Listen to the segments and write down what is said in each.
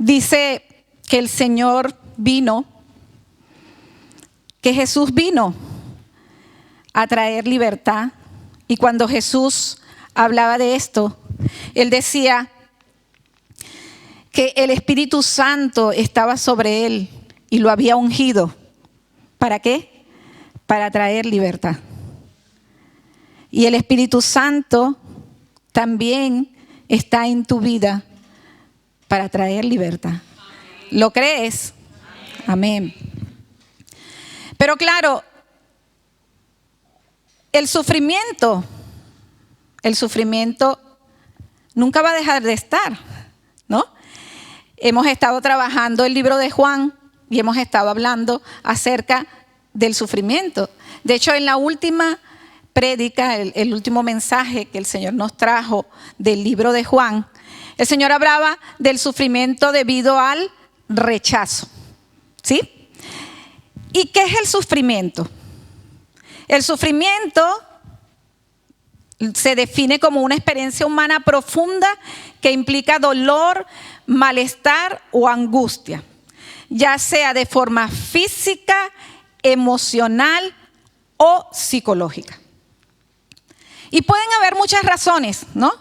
dice que el Señor vino, que Jesús vino a traer libertad. Y cuando Jesús hablaba de esto, Él decía que el Espíritu Santo estaba sobre Él y lo había ungido. ¿Para qué? Para traer libertad. Y el Espíritu Santo también está en tu vida para traer libertad. ¿Lo crees? Amén. Pero claro, el sufrimiento nunca va a dejar de estar, ¿no? Hemos estado trabajando el libro de Juan y hemos estado hablando acerca del sufrimiento. De hecho, en la última prédica, el último mensaje que el Señor nos trajo del libro de Juan, el Señor hablaba del sufrimiento debido al rechazo, ¿sí? ¿Y qué es el sufrimiento? El sufrimiento se define como una experiencia humana profunda que implica dolor, malestar o angustia, ya sea de forma física, emocional o psicológica. Y pueden haber muchas razones, ¿no?,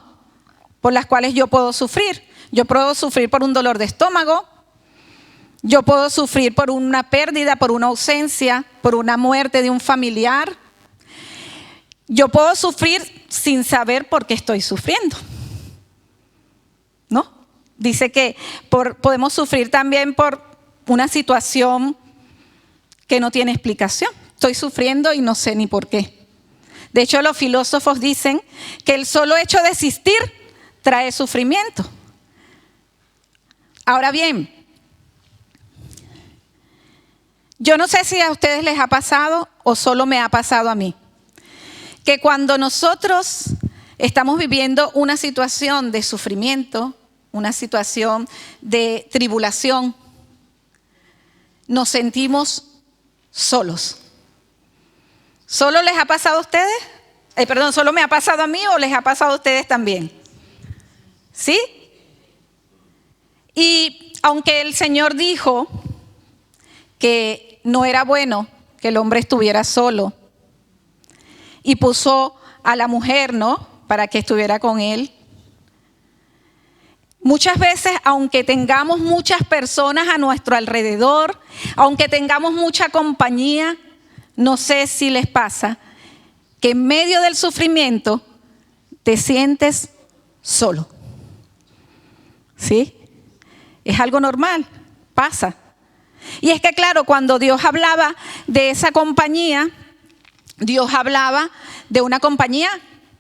por las cuales yo puedo sufrir. Yo puedo sufrir por un dolor de estómago, yo puedo sufrir por una pérdida, por una ausencia, por una muerte de un familiar. Yo puedo sufrir sin saber por qué estoy sufriendo, ¿no? Dice que podemos sufrir también por una situación que no tiene explicación. Estoy sufriendo y no sé ni por qué. De hecho, los filósofos dicen que el solo hecho de existir trae sufrimiento. Ahora bien, yo no sé si a ustedes les ha pasado o solo me ha pasado a mí, que cuando nosotros estamos viviendo una situación de sufrimiento, una situación de tribulación, nos sentimos solos. ¿Solo les ha pasado a ustedes? ¿Solo me ha pasado a mí o les ha pasado a ustedes también? ¿Sí? Y aunque el Señor dijo que no era bueno que el hombre estuviera solo y puso a la mujer, ¿no?, para que estuviera con él, muchas veces, aunque tengamos muchas personas a nuestro alrededor, aunque tengamos mucha compañía, no sé si les pasa que en medio del sufrimiento te sientes solo. ¿Sí? Es algo normal, pasa. Y es que claro, cuando Dios hablaba de esa compañía, Dios hablaba de una compañía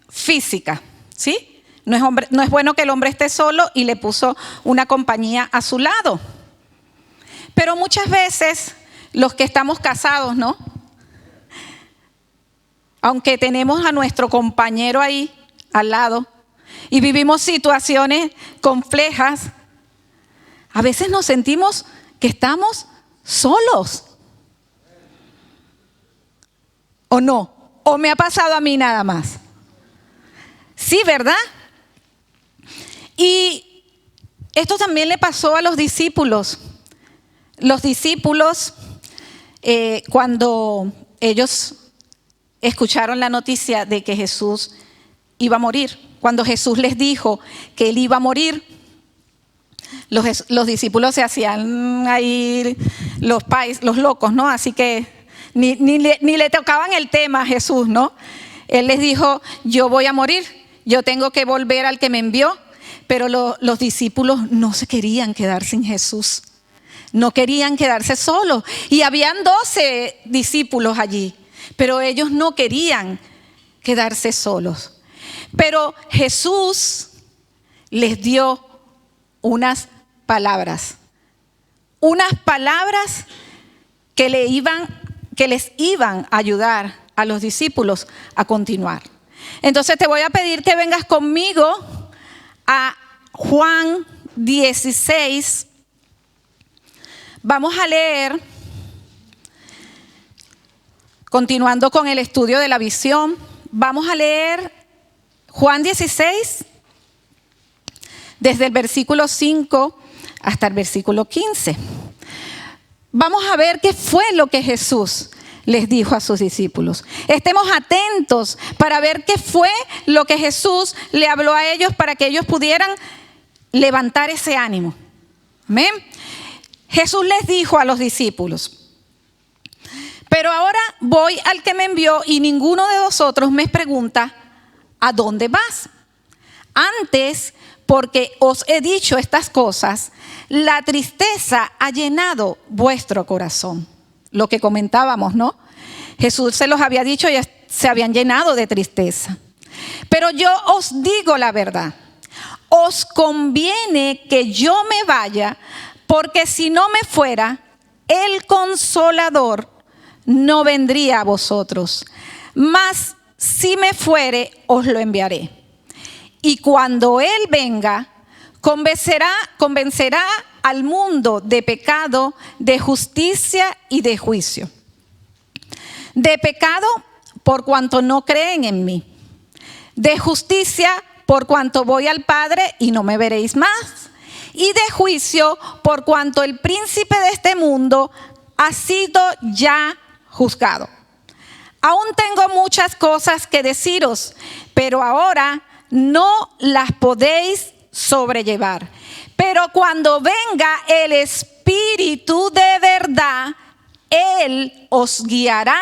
física, ¿sí? No es bueno que el hombre esté solo y le puso una compañía a su lado. Pero muchas veces los que estamos casados, ¿no?, aunque tenemos a nuestro compañero ahí al lado y vivimos situaciones complejas, a veces nos sentimos que estamos solos. ¿O no? ¿O me ha pasado a mí nada más? Sí, ¿verdad? Y esto también le pasó a los discípulos. Los discípulos, cuando ellos escucharon la noticia de que Jesús iba a morir, cuando Jesús les dijo que Él iba a morir, los discípulos se hacían ahí los locos, ¿no? Así que ni le tocaban el tema a Jesús, ¿no? Él les dijo, yo voy a morir, yo tengo que volver al que me envió. Pero los discípulos no se querían quedar sin Jesús, no querían quedarse solos. Y habían 12 discípulos allí, pero ellos no querían quedarse solos. Pero Jesús les dio unas palabras que les iban a ayudar a los discípulos a continuar. Entonces te voy a pedir que vengas conmigo a Juan 16. Vamos a leer, continuando con el estudio de la visión, vamos a leer Juan 16, desde el versículo 5 hasta el versículo 15. Vamos a ver qué fue lo que Jesús les dijo a sus discípulos. Estemos atentos para ver qué fue lo que Jesús le habló a ellos para que ellos pudieran levantar ese ánimo. Amén. Jesús les dijo a los discípulos: pero ahora voy al que me envió y ninguno de vosotros me pregunta: ¿a dónde vas? Antes, porque os he dicho estas cosas, la tristeza ha llenado vuestro corazón. Lo que comentábamos, ¿no? Jesús se los había dicho y se habían llenado de tristeza. Pero yo os digo la verdad. Os conviene que yo me vaya, porque si no me fuera, el Consolador no vendría a vosotros. Mas si me fuere, os lo enviaré. Y cuando Él venga, convencerá al mundo de pecado, de justicia y de juicio. De pecado, por cuanto no creen en mí. De justicia, por cuanto voy al Padre y no me veréis más. Y de juicio, por cuanto el príncipe de este mundo ha sido ya juzgado. Aún tengo muchas cosas que deciros, pero ahora no las podéis sobrellevar. Pero cuando venga el Espíritu de verdad, Él os guiará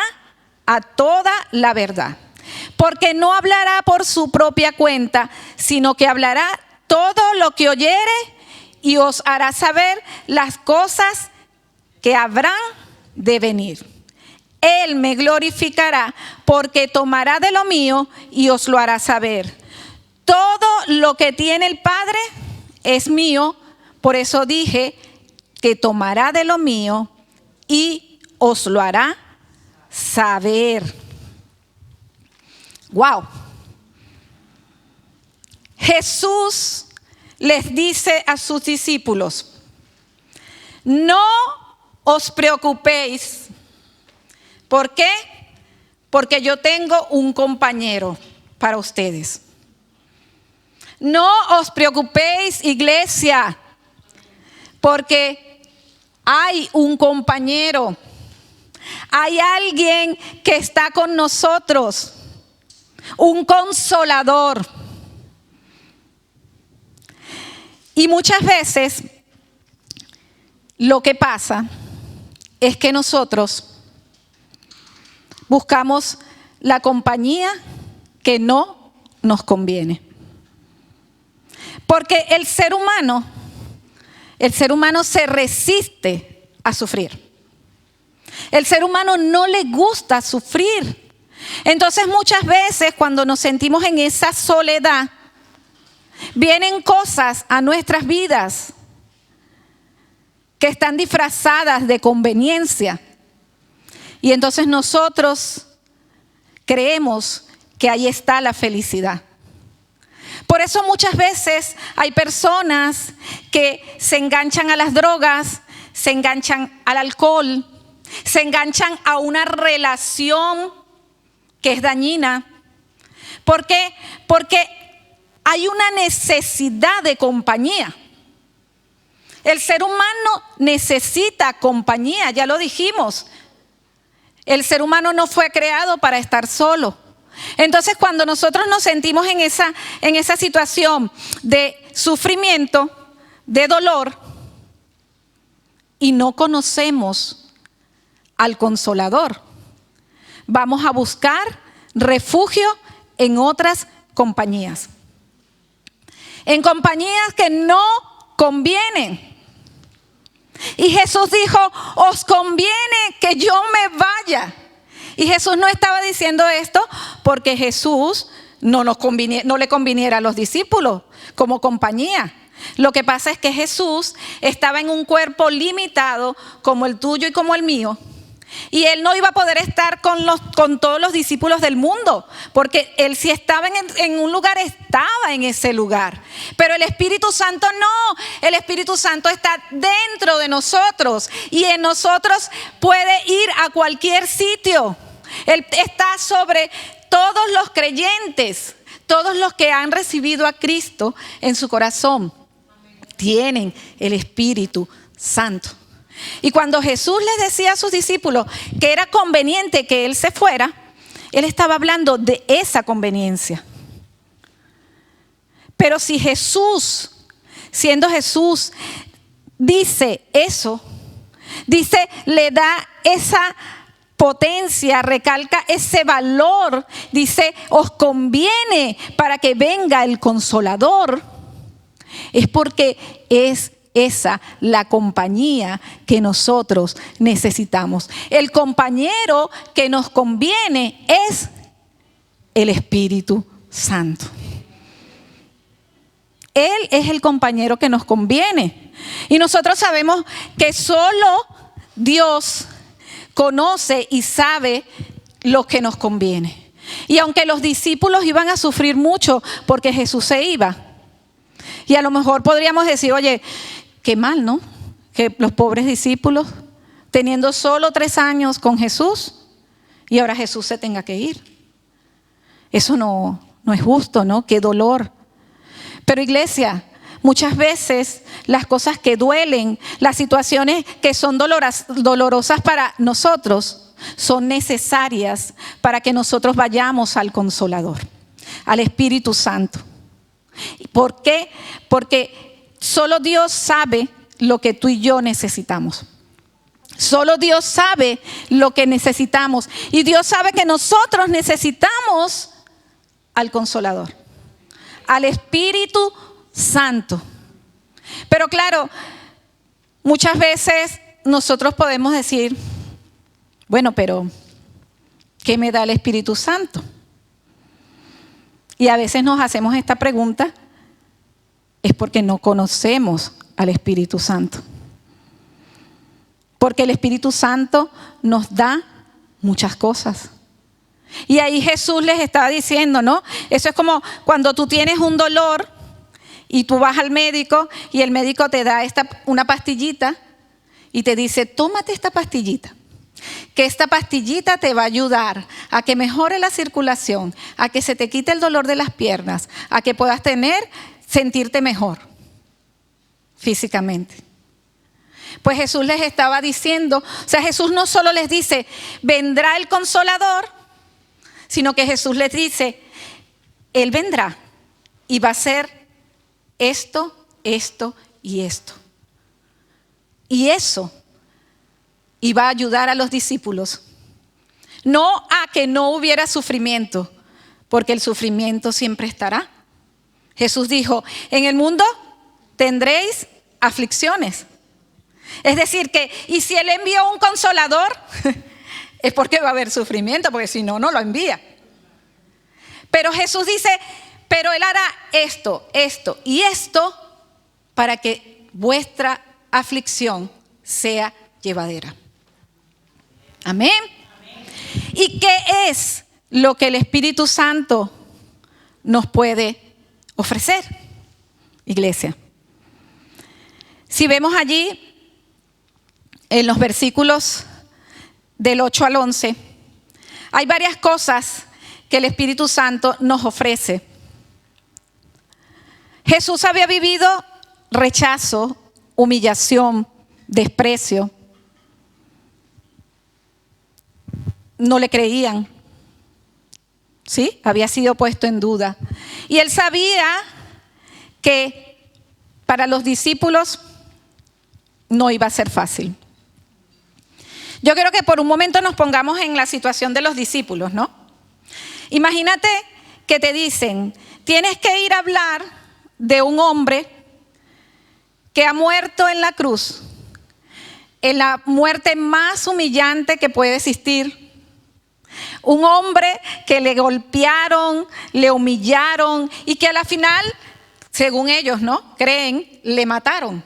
a toda la verdad. Porque no hablará por su propia cuenta, sino que hablará todo lo que oyere y os hará saber las cosas que habrán de venir. Él me glorificará, porque tomará de lo mío y os lo hará saber. Todo lo que tiene el Padre es mío, por eso dije que tomará de lo mío y os lo hará saber. Wow. Jesús les dice a sus discípulos: no os preocupéis. ¿Por qué? Porque yo tengo un compañero para ustedes. No os preocupéis, iglesia, porque hay un compañero. Hay alguien que está con nosotros, un consolador. Y muchas veces lo que pasa es que nosotros buscamos la compañía que no nos conviene. Porque el ser humano se resiste a sufrir. El ser humano no le gusta sufrir. Entonces muchas veces cuando nos sentimos en esa soledad, vienen cosas a nuestras vidas que están disfrazadas de conveniencia. Y entonces nosotros creemos que ahí está la felicidad. Por eso muchas veces hay personas que se enganchan a las drogas, se enganchan al alcohol, se enganchan a una relación que es dañina. ¿Por qué? Porque hay una necesidad de compañía. El ser humano necesita compañía, ya lo dijimos. El ser humano no fue creado para estar solo. Entonces, cuando nosotros nos sentimos en esa situación de sufrimiento, de dolor, y no conocemos al Consolador, vamos a buscar refugio en otras compañías. En compañías que no convienen. Y Jesús dijo: os conviene que yo me vaya. Y Jesús no estaba diciendo esto porque Jesús no le conviniera a los discípulos como compañía. Lo que pasa es que Jesús estaba en un cuerpo limitado como el tuyo y como el mío. Y Él no iba a poder estar con todos los discípulos del mundo, porque Él si estaba en un lugar, estaba en ese lugar. Pero el Espíritu Santo no, el Espíritu Santo está dentro de nosotros y en nosotros puede ir a cualquier sitio. Él está sobre todos los creyentes, todos los que han recibido a Cristo en su corazón. tienen el Espíritu Santo. Y cuando Jesús les decía a sus discípulos que era conveniente que Él se fuera, Él estaba hablando de esa conveniencia. Pero si Jesús, siendo Jesús, dice eso, dice, le da esa potencia, recalca ese valor, dice, os conviene para que venga el Consolador, es porque es esa la compañía que nosotros necesitamos. El compañero que nos conviene es el Espíritu Santo. Él es el compañero que nos conviene. Y nosotros sabemos que solo Dios conoce y sabe lo que nos conviene. Y aunque los discípulos iban a sufrir mucho porque Jesús se iba, y a lo mejor podríamos decir, oye, qué mal, ¿no? Que los pobres discípulos, teniendo solo 3 años con Jesús, y ahora Jesús se tenga que ir. Eso no es justo, ¿no? Qué dolor. Pero iglesia, muchas veces las cosas que duelen, las situaciones que son dolorosas para nosotros, son necesarias para que nosotros vayamos al Consolador, al Espíritu Santo. ¿Por qué? Porque solo Dios sabe lo que tú y yo necesitamos. Solo Dios sabe lo que necesitamos. Y Dios sabe que nosotros necesitamos al Consolador, al Espíritu Santo. Pero claro, muchas veces nosotros podemos decir, bueno, pero ¿qué me da el Espíritu Santo? Y a veces nos hacemos esta pregunta, es porque no conocemos al Espíritu Santo. Porque el Espíritu Santo nos da muchas cosas. Y ahí Jesús les estaba diciendo, ¿no? Eso es como cuando tú tienes un dolor y tú vas al médico y el médico te da una pastillita y te dice, tómate esta pastillita. Que esta pastillita te va a ayudar a que mejore la circulación, a que se te quite el dolor de las piernas, a que puedas sentirte mejor físicamente. Pues Jesús les estaba diciendo, o sea, Jesús no solo les dice, vendrá el Consolador, sino que Jesús les dice, Él vendrá y va a hacer esto, esto y esto. Y eso iba a ayudar a los discípulos. No a que no hubiera sufrimiento, porque el sufrimiento siempre estará. Jesús dijo, en el mundo tendréis aflicciones. Es decir que, y si Él envió un Consolador, es porque va a haber sufrimiento, porque si no, no lo envía. Pero Jesús dice, pero Él hará esto, esto y esto para que vuestra aflicción sea llevadera. Amén. ¿Y qué es lo que el Espíritu Santo nos puede ofrecer, iglesia? Si vemos allí en los versículos del 8 al 11, hay varias cosas que el Espíritu Santo nos ofrece. Jesús había vivido rechazo, humillación, desprecio. No le creían, ¿sí? Había sido puesto en duda. Y Él sabía que para los discípulos no iba a ser fácil. Yo quiero que por un momento nos pongamos en la situación de los discípulos, ¿no? Imagínate que te dicen, tienes que ir a hablar de un hombre que ha muerto en la cruz, en la muerte más humillante que puede existir. Un hombre que le golpearon, le humillaron y que a la final, según ellos, ¿no? Creen, le mataron.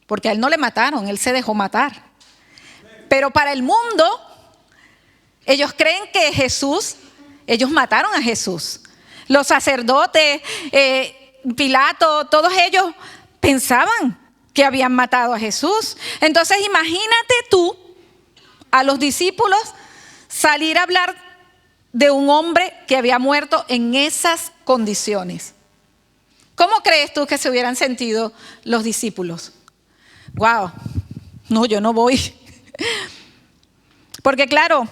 Porque a él no le mataron, él se dejó matar. Pero para el mundo, ellos creen que ellos mataron a Jesús. Los sacerdotes, Pilato, todos ellos pensaban que habían matado a Jesús. Entonces imagínate tú a los discípulos salir a hablar de un hombre que había muerto en esas condiciones. ¿Cómo crees tú que se hubieran sentido los discípulos? ¡Wow! No, yo no voy. Porque claro,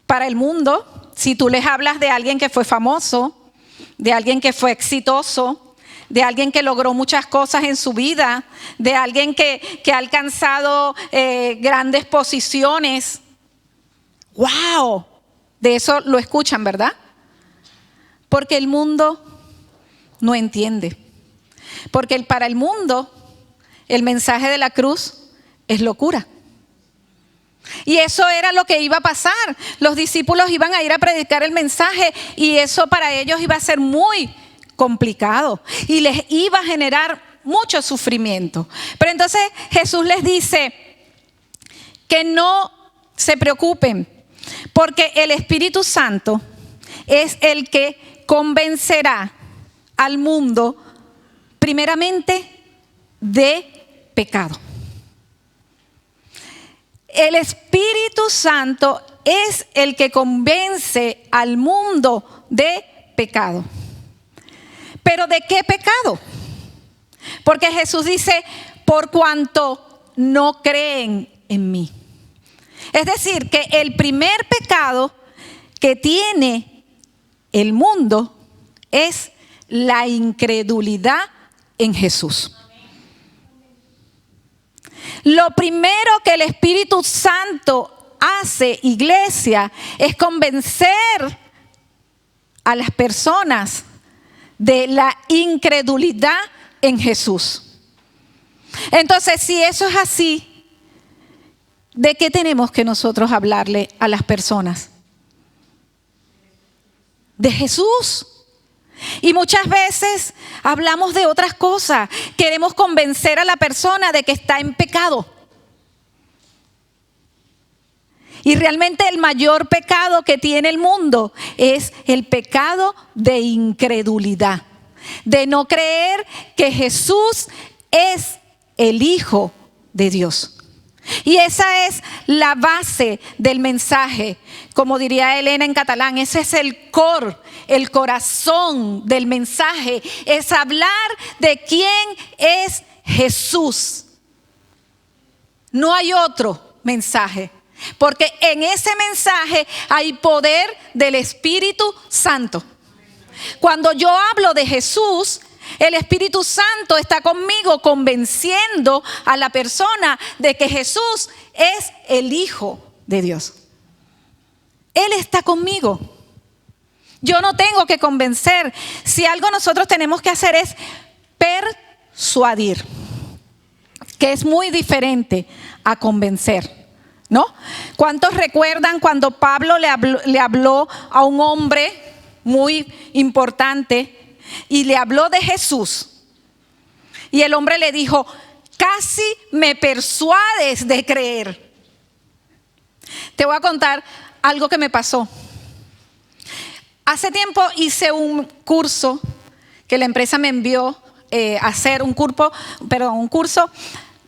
para el mundo, si tú les hablas de alguien que fue famoso, de alguien que fue exitoso, de alguien que logró muchas cosas en su vida, de alguien que ha alcanzado grandes posiciones, ¡wow! De eso lo escuchan, ¿verdad? Porque el mundo no entiende. Porque para el mundo el mensaje de la cruz es locura. Y eso era lo que iba a pasar. Los discípulos iban a ir a predicar el mensaje y eso para ellos iba a ser muy complicado y les iba a generar mucho sufrimiento. Pero entonces Jesús les dice que no se preocupen, porque el Espíritu Santo es el que convencerá al mundo primeramente de pecado. El Espíritu Santo es el que convence al mundo de pecado. ¿Pero de qué pecado? Porque Jesús dice, por cuanto no creen en mí. Es decir, que el primer pecado que tiene el mundo es la incredulidad en Jesús. Lo primero que el Espíritu Santo hace, iglesia, es convencer a las personas de la incredulidad en Jesús. Entonces, si eso es así, ¿de qué tenemos que nosotros hablarle a las personas? De Jesús. Y muchas veces hablamos de otras cosas. Queremos convencer a la persona de que está en pecado. Y realmente el mayor pecado que tiene el mundo es el pecado de incredulidad. De no creer que Jesús es el Hijo de Dios. Y esa es la base del mensaje. Como diría Elena en catalán, ese es el core, el corazón del mensaje. Es hablar de quién es Jesús. No hay otro mensaje. Porque en ese mensaje hay poder del Espíritu Santo. Cuando yo hablo de Jesús, el Espíritu Santo está conmigo convenciendo a la persona de que Jesús es el Hijo de Dios. Él está conmigo. Yo no tengo que convencer. Si algo nosotros tenemos que hacer es persuadir, que es muy diferente a convencer, ¿no? ¿Cuántos recuerdan cuando Pablo le habló a un hombre muy importante y le habló de Jesús? Y el hombre le dijo, casi me persuades de creer. Te voy a contar algo que me pasó. Hace tiempo hice un curso que la empresa me envió a hacer un curso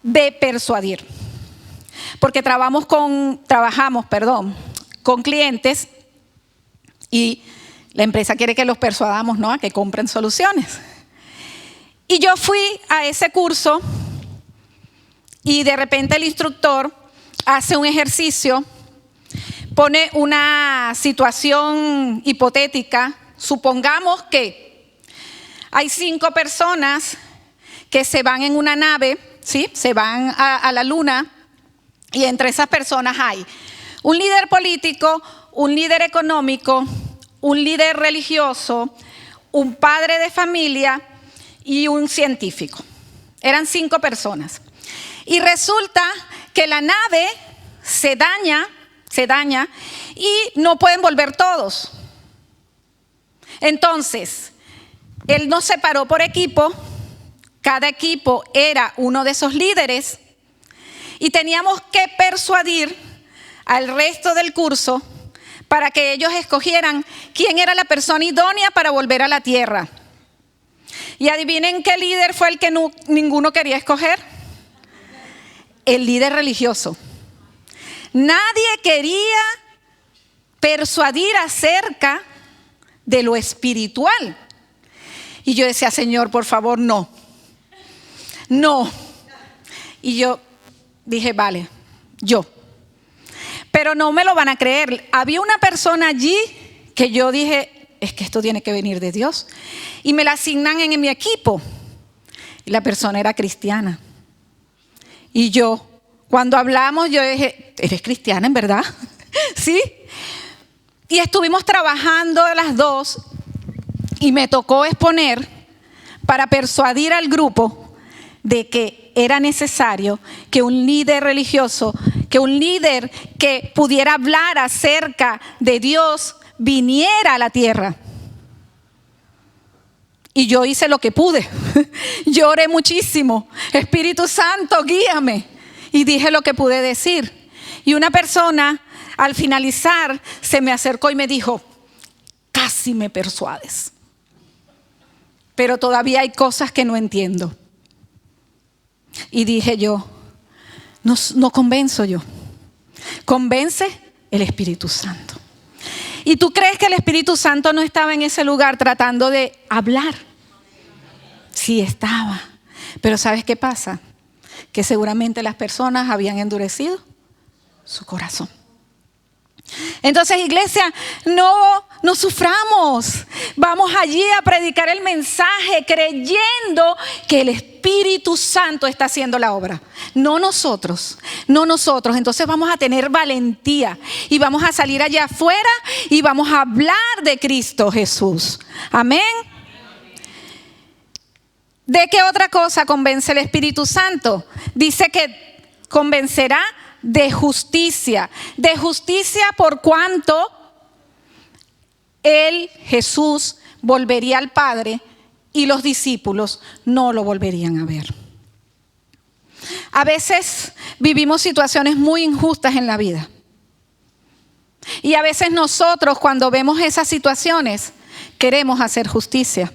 de persuadir. Porque trabajamos con clientes y la empresa quiere que los persuadamos, ¿no?, a que compren soluciones. Y yo fui a ese curso y de repente el instructor hace un ejercicio, pone una situación hipotética. Supongamos que hay 5 personas que se van en una nave, ¿sí? Se van a la luna y entre esas personas hay un líder político, un líder económico, un líder religioso, un padre de familia y un científico. Eran 5 personas. Y resulta que la nave se daña y no pueden volver todos. Entonces, él nos separó por equipo. Cada equipo era uno de esos líderes y teníamos que persuadir al resto del curso para que ellos escogieran quién era la persona idónea para volver a la tierra. Y adivinen qué líder fue el que ninguno quería escoger. El líder religioso. Nadie quería persuadir acerca de lo espiritual. Y yo decía, Señor, por favor, no. No. Y yo dije, vale, yo. Pero no me lo van a creer. Había una persona allí que yo dije, es que esto tiene que venir de Dios. Y me la asignan en mi equipo. Y la persona era cristiana. Y yo, cuando hablamos, yo dije, ¿eres cristiana en verdad? ¿Sí? Y estuvimos trabajando las dos y me tocó exponer para persuadir al grupo de que era necesario que un líder religioso, que un líder que pudiera hablar acerca de Dios viniera a la tierra. Y yo hice lo que pude. Yo oré muchísimo. Espíritu Santo, guíame. Y dije lo que pude decir. Y una persona, al finalizar, se me acercó y me dijo, casi me persuades. Pero todavía hay cosas que no entiendo. Y dije yo, no convenzo yo. Convence el Espíritu Santo. ¿Y tú crees que el Espíritu Santo no estaba en ese lugar tratando de hablar? Sí estaba. Pero ¿sabes qué pasa? Que seguramente las personas habían endurecido su corazón. Entonces, iglesia, no suframos. Vamos allí a predicar el mensaje creyendo que el Espíritu Santo está haciendo la obra. No nosotros. Entonces vamos a tener valentía y vamos a salir allá afuera y vamos a hablar de Cristo Jesús. Amén. ¿De qué otra cosa convence el Espíritu Santo? Dice que convencerá de justicia. De justicia por cuanto Él, Jesús, volvería al Padre y los discípulos no lo volverían a ver. A veces vivimos situaciones muy injustas en la vida. Y a veces nosotros, cuando vemos esas situaciones, queremos hacer justicia.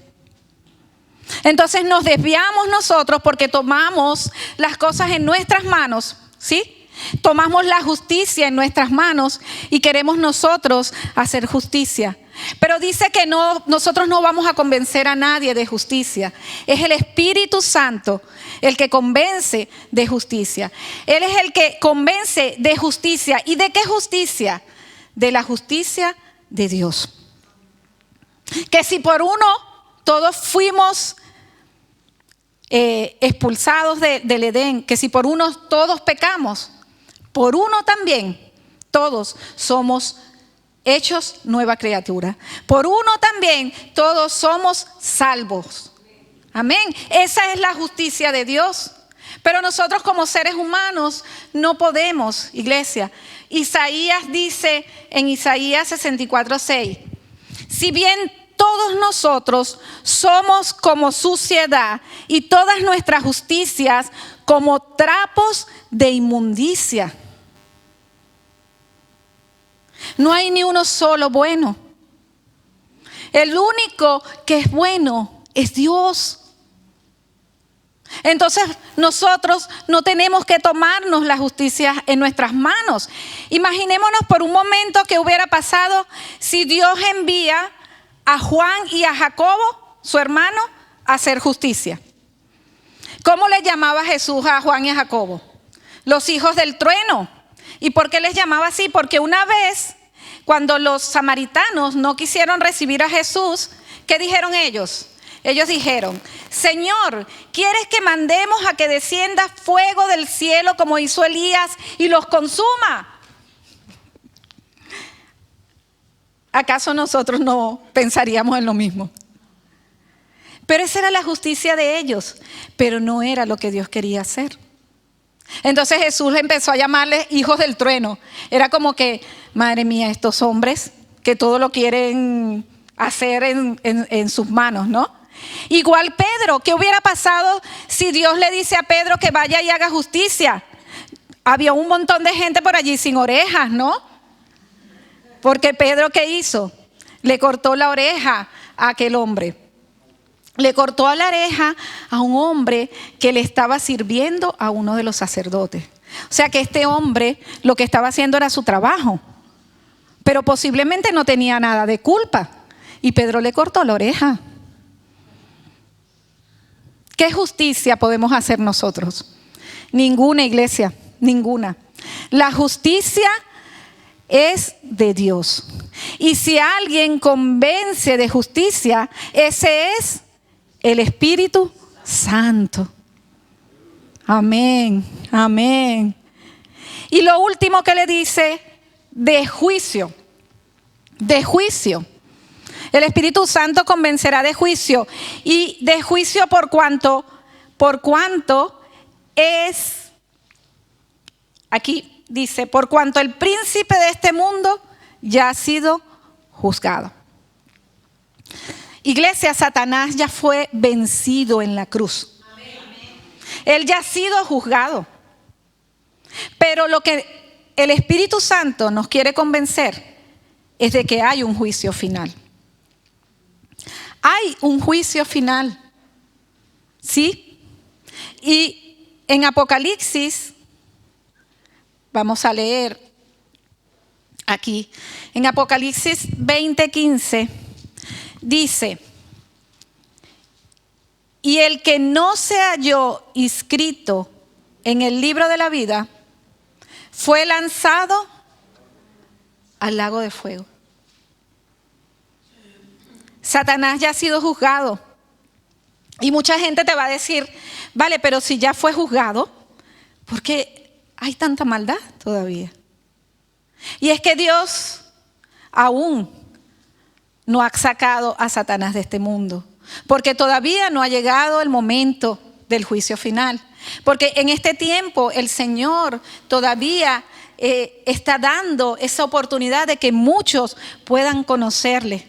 Entonces nos desviamos nosotros porque tomamos las cosas en nuestras manos, ¿sí? Tomamos la justicia en nuestras manos y queremos nosotros hacer justicia. Pero dice que nosotros no vamos a convencer a nadie de justicia. Es el Espíritu Santo el que convence de justicia. Él es el que convence de justicia. ¿Y de qué justicia? De la justicia de Dios. Que si por uno todos fuimos expulsados del Edén, que si por uno todos pecamos, por uno también todos somos hechos nueva criatura. Por uno también todos somos salvos. Amén. Esa es la justicia de Dios. Pero nosotros como seres humanos no podemos, iglesia. Isaías dice en Isaías 64:6, si bien todos nosotros somos como suciedad y todas nuestras justicias como trapos de inmundicia. No hay ni uno solo bueno. El único que es bueno es Dios. Entonces nosotros no tenemos que tomarnos la justicia en nuestras manos. Imaginémonos por un momento qué hubiera pasado si Dios envía a Juan y a Jacobo, su hermano, a hacer justicia. ¿Cómo le llamaba Jesús a Juan y a Jacobo? Los hijos del trueno. ¿Y por qué les llamaba así? Porque una vez, cuando los samaritanos no quisieron recibir a Jesús, ¿qué dijeron ellos? Ellos dijeron, Señor, ¿quieres que mandemos a que descienda fuego del cielo como hizo Elías y los consuma? ¿Acaso nosotros no pensaríamos en lo mismo? Pero esa era la justicia de ellos, pero no era lo que Dios quería hacer. Entonces Jesús empezó a llamarles hijos del trueno. Era como que, madre mía, estos hombres que todo lo quieren hacer en sus manos, ¿no? Igual Pedro, ¿qué hubiera pasado si Dios le dice a Pedro que vaya y haga justicia? Había un montón de gente por allí sin orejas, ¿no? Porque Pedro, ¿qué hizo? Le cortó la oreja a aquel hombre. Le cortó la oreja a un hombre que le estaba sirviendo a uno de los sacerdotes. O sea que este hombre lo que estaba haciendo era su trabajo, pero posiblemente no tenía nada de culpa. Y Pedro le cortó la oreja. ¿Qué justicia podemos hacer nosotros? Ninguna, iglesia, ninguna. La justicia es de Dios. Y si alguien convence de justicia, ese es el Espíritu Santo. Amén, amén. Y lo último que le dice, de juicio. De juicio. El Espíritu Santo convencerá de juicio. Y de juicio por cuanto es, aquí dice, por cuanto el príncipe de este mundo ya ha sido juzgado. Iglesia, Satanás ya fue vencido en la cruz. Él ya ha sido juzgado. Pero lo que el Espíritu Santo nos quiere convencer es de que hay un juicio final. Hay un juicio final. ¿Sí? Y en Apocalipsis, vamos a leer aquí, en Apocalipsis 20:15, dice: y el que no se halló inscrito en el libro de la vida fue lanzado al lago de fuego. Satanás ya ha sido juzgado. Y mucha gente te va a decir, vale, pero si ya fue juzgado, ¿por qué hay tanta maldad todavía? Y es que Dios aún no ha sacado a Satanás de este mundo, porque todavía no ha llegado el momento del juicio final. Porque en este tiempo el Señor todavía está dando esa oportunidad de que muchos puedan conocerle,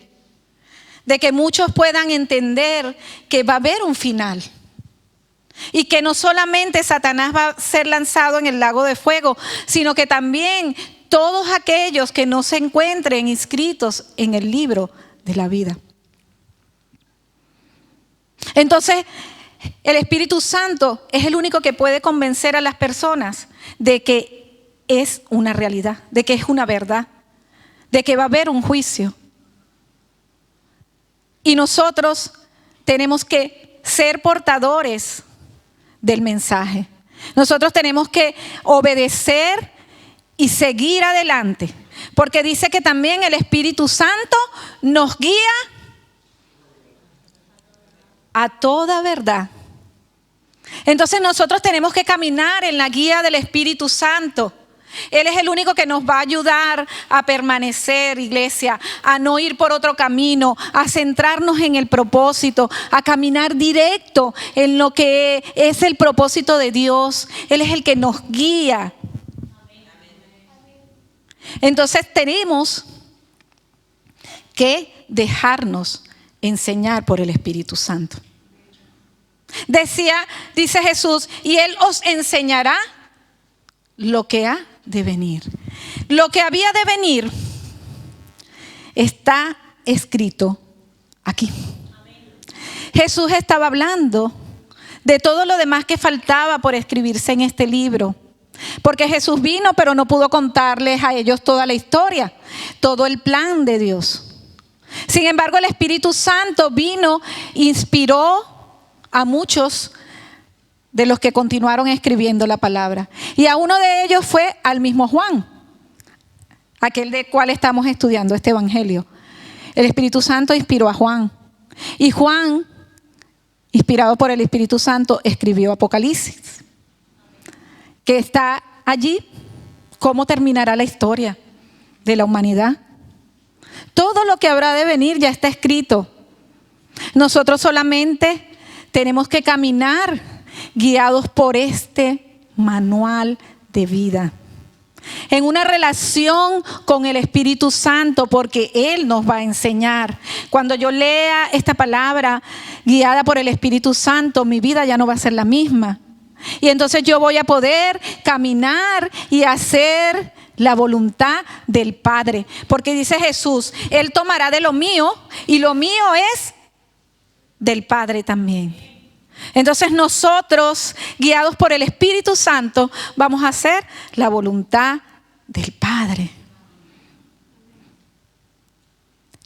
de que muchos puedan entender que va a haber un final. Y que no solamente Satanás va a ser lanzado en el lago de fuego, sino que también todos aquellos que no se encuentren inscritos en el libro de la vida. Entonces, el Espíritu Santo es el único que puede convencer a las personas de que es una realidad, de que es una verdad, de que va a haber un juicio. Y nosotros tenemos que ser portadores del mensaje. Nosotros tenemos que obedecer y seguir adelante, porque dice que también el Espíritu Santo nos guía a toda verdad. Entonces nosotros tenemos que caminar en la guía del Espíritu Santo. Él es el único que nos va a ayudar a permanecer, iglesia, a no ir por otro camino, a centrarnos en el propósito, a caminar directo en lo que es el propósito de Dios. Él es el que nos guía. Entonces tenemos que dejarnos enseñar por el Espíritu Santo. Dice Jesús, y Él os enseñará lo que ha de venir. Lo que había de venir está escrito aquí. Jesús estaba hablando de todo lo demás que faltaba por escribirse en este libro. Porque Jesús vino, pero no pudo contarles a ellos toda la historia, todo el plan de Dios. Sin embargo, el Espíritu Santo vino, inspiró a muchos de los que continuaron escribiendo la palabra. Y a uno de ellos fue al mismo Juan, aquel del cual estamos estudiando este evangelio. El Espíritu Santo inspiró a Juan. Y Juan, inspirado por el Espíritu Santo, escribió Apocalipsis, que está allí. ¿Cómo terminará la historia de la humanidad? Todo lo que habrá de venir ya está escrito. Nosotros solamente tenemos que caminar guiados por este manual de vida, en una relación con el Espíritu Santo, porque Él nos va a enseñar. Cuando yo lea esta palabra guiada por el Espíritu Santo, mi vida ya no va a ser la misma. Y entonces yo voy a poder caminar y hacer la voluntad del Padre. Porque dice Jesús, Él tomará de lo mío y lo mío es del Padre también. Entonces nosotros, guiados por el Espíritu Santo, vamos a hacer la voluntad del Padre.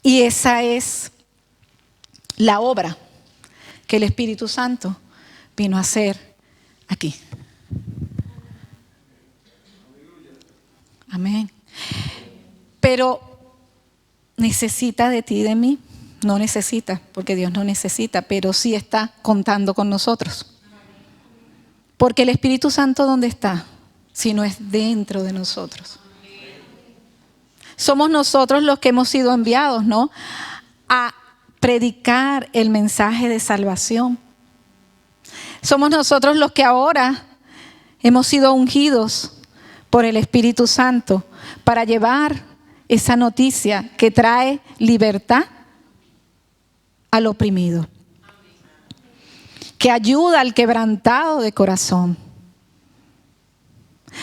Y esa es la obra que el Espíritu Santo vino a hacer aquí. Amén. Pero necesita de ti y de mí. No necesita, porque Dios no necesita, pero sí está contando con nosotros. Porque el Espíritu Santo, ¿dónde está? Si no es dentro de nosotros. Somos nosotros los que hemos sido enviados, ¿no?, a predicar el mensaje de salvación. Somos nosotros los que ahora hemos sido ungidos por el Espíritu Santo para llevar esa noticia que trae libertad al oprimido, que ayuda al quebrantado de corazón.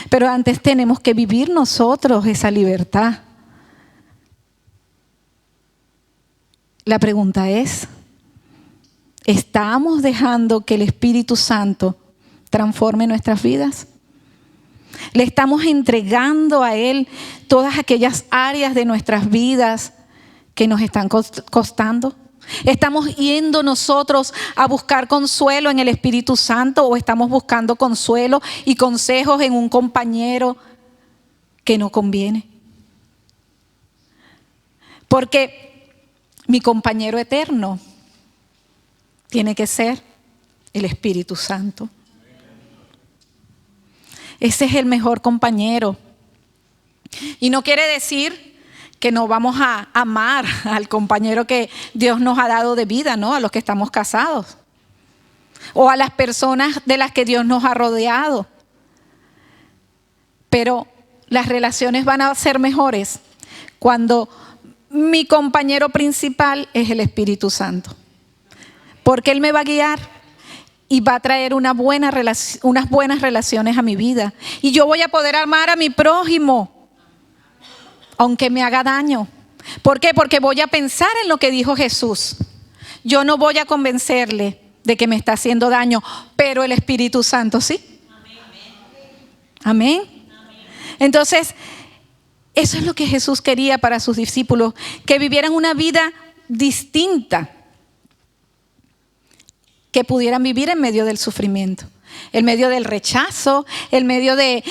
Pero antes tenemos que vivir nosotros esa libertad. La pregunta es, ¿estamos dejando que el Espíritu Santo transforme nuestras vidas? ¿Le estamos entregando a Él todas aquellas áreas de nuestras vidas que nos están costando? ¿Estamos yendo nosotros a buscar consuelo en el Espíritu Santo o estamos buscando consuelo y consejos en un compañero que no conviene? Porque mi compañero eterno tiene que ser el Espíritu Santo. Ese es el mejor compañero. Y no quiere decir que no vamos a amar al compañero que Dios nos ha dado de vida, ¿no? A los que estamos casados. O a las personas de las que Dios nos ha rodeado. Pero las relaciones van a ser mejores cuando mi compañero principal es el Espíritu Santo. Porque Él me va a guiar y va a traer unas buenas relaciones a mi vida. Y yo voy a poder amar a mi prójimo, aunque me haga daño. ¿Por qué? Porque voy a pensar en lo que dijo Jesús. Yo no voy a convencerle de que me está haciendo daño, pero el Espíritu Santo sí. Amén. Entonces, eso es lo que Jesús quería para sus discípulos, que vivieran una vida distinta, que pudieran vivir en medio del sufrimiento, en medio del rechazo, en medio de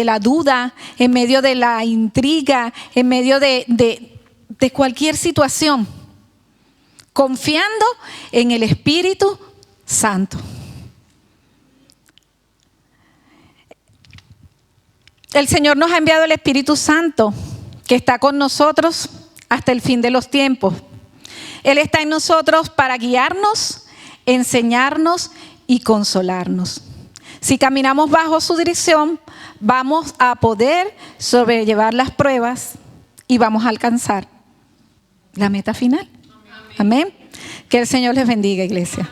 la duda, en medio de la intriga, en medio de cualquier situación, confiando en el Espíritu Santo. El Señor nos ha enviado el Espíritu Santo, que está con nosotros hasta el fin de los tiempos. Él está en nosotros para guiarnos, enseñarnos y consolarnos. Si caminamos bajo su dirección, vamos a poder sobrellevar las pruebas y vamos a alcanzar la meta final. Amén. Que el Señor les bendiga, iglesia.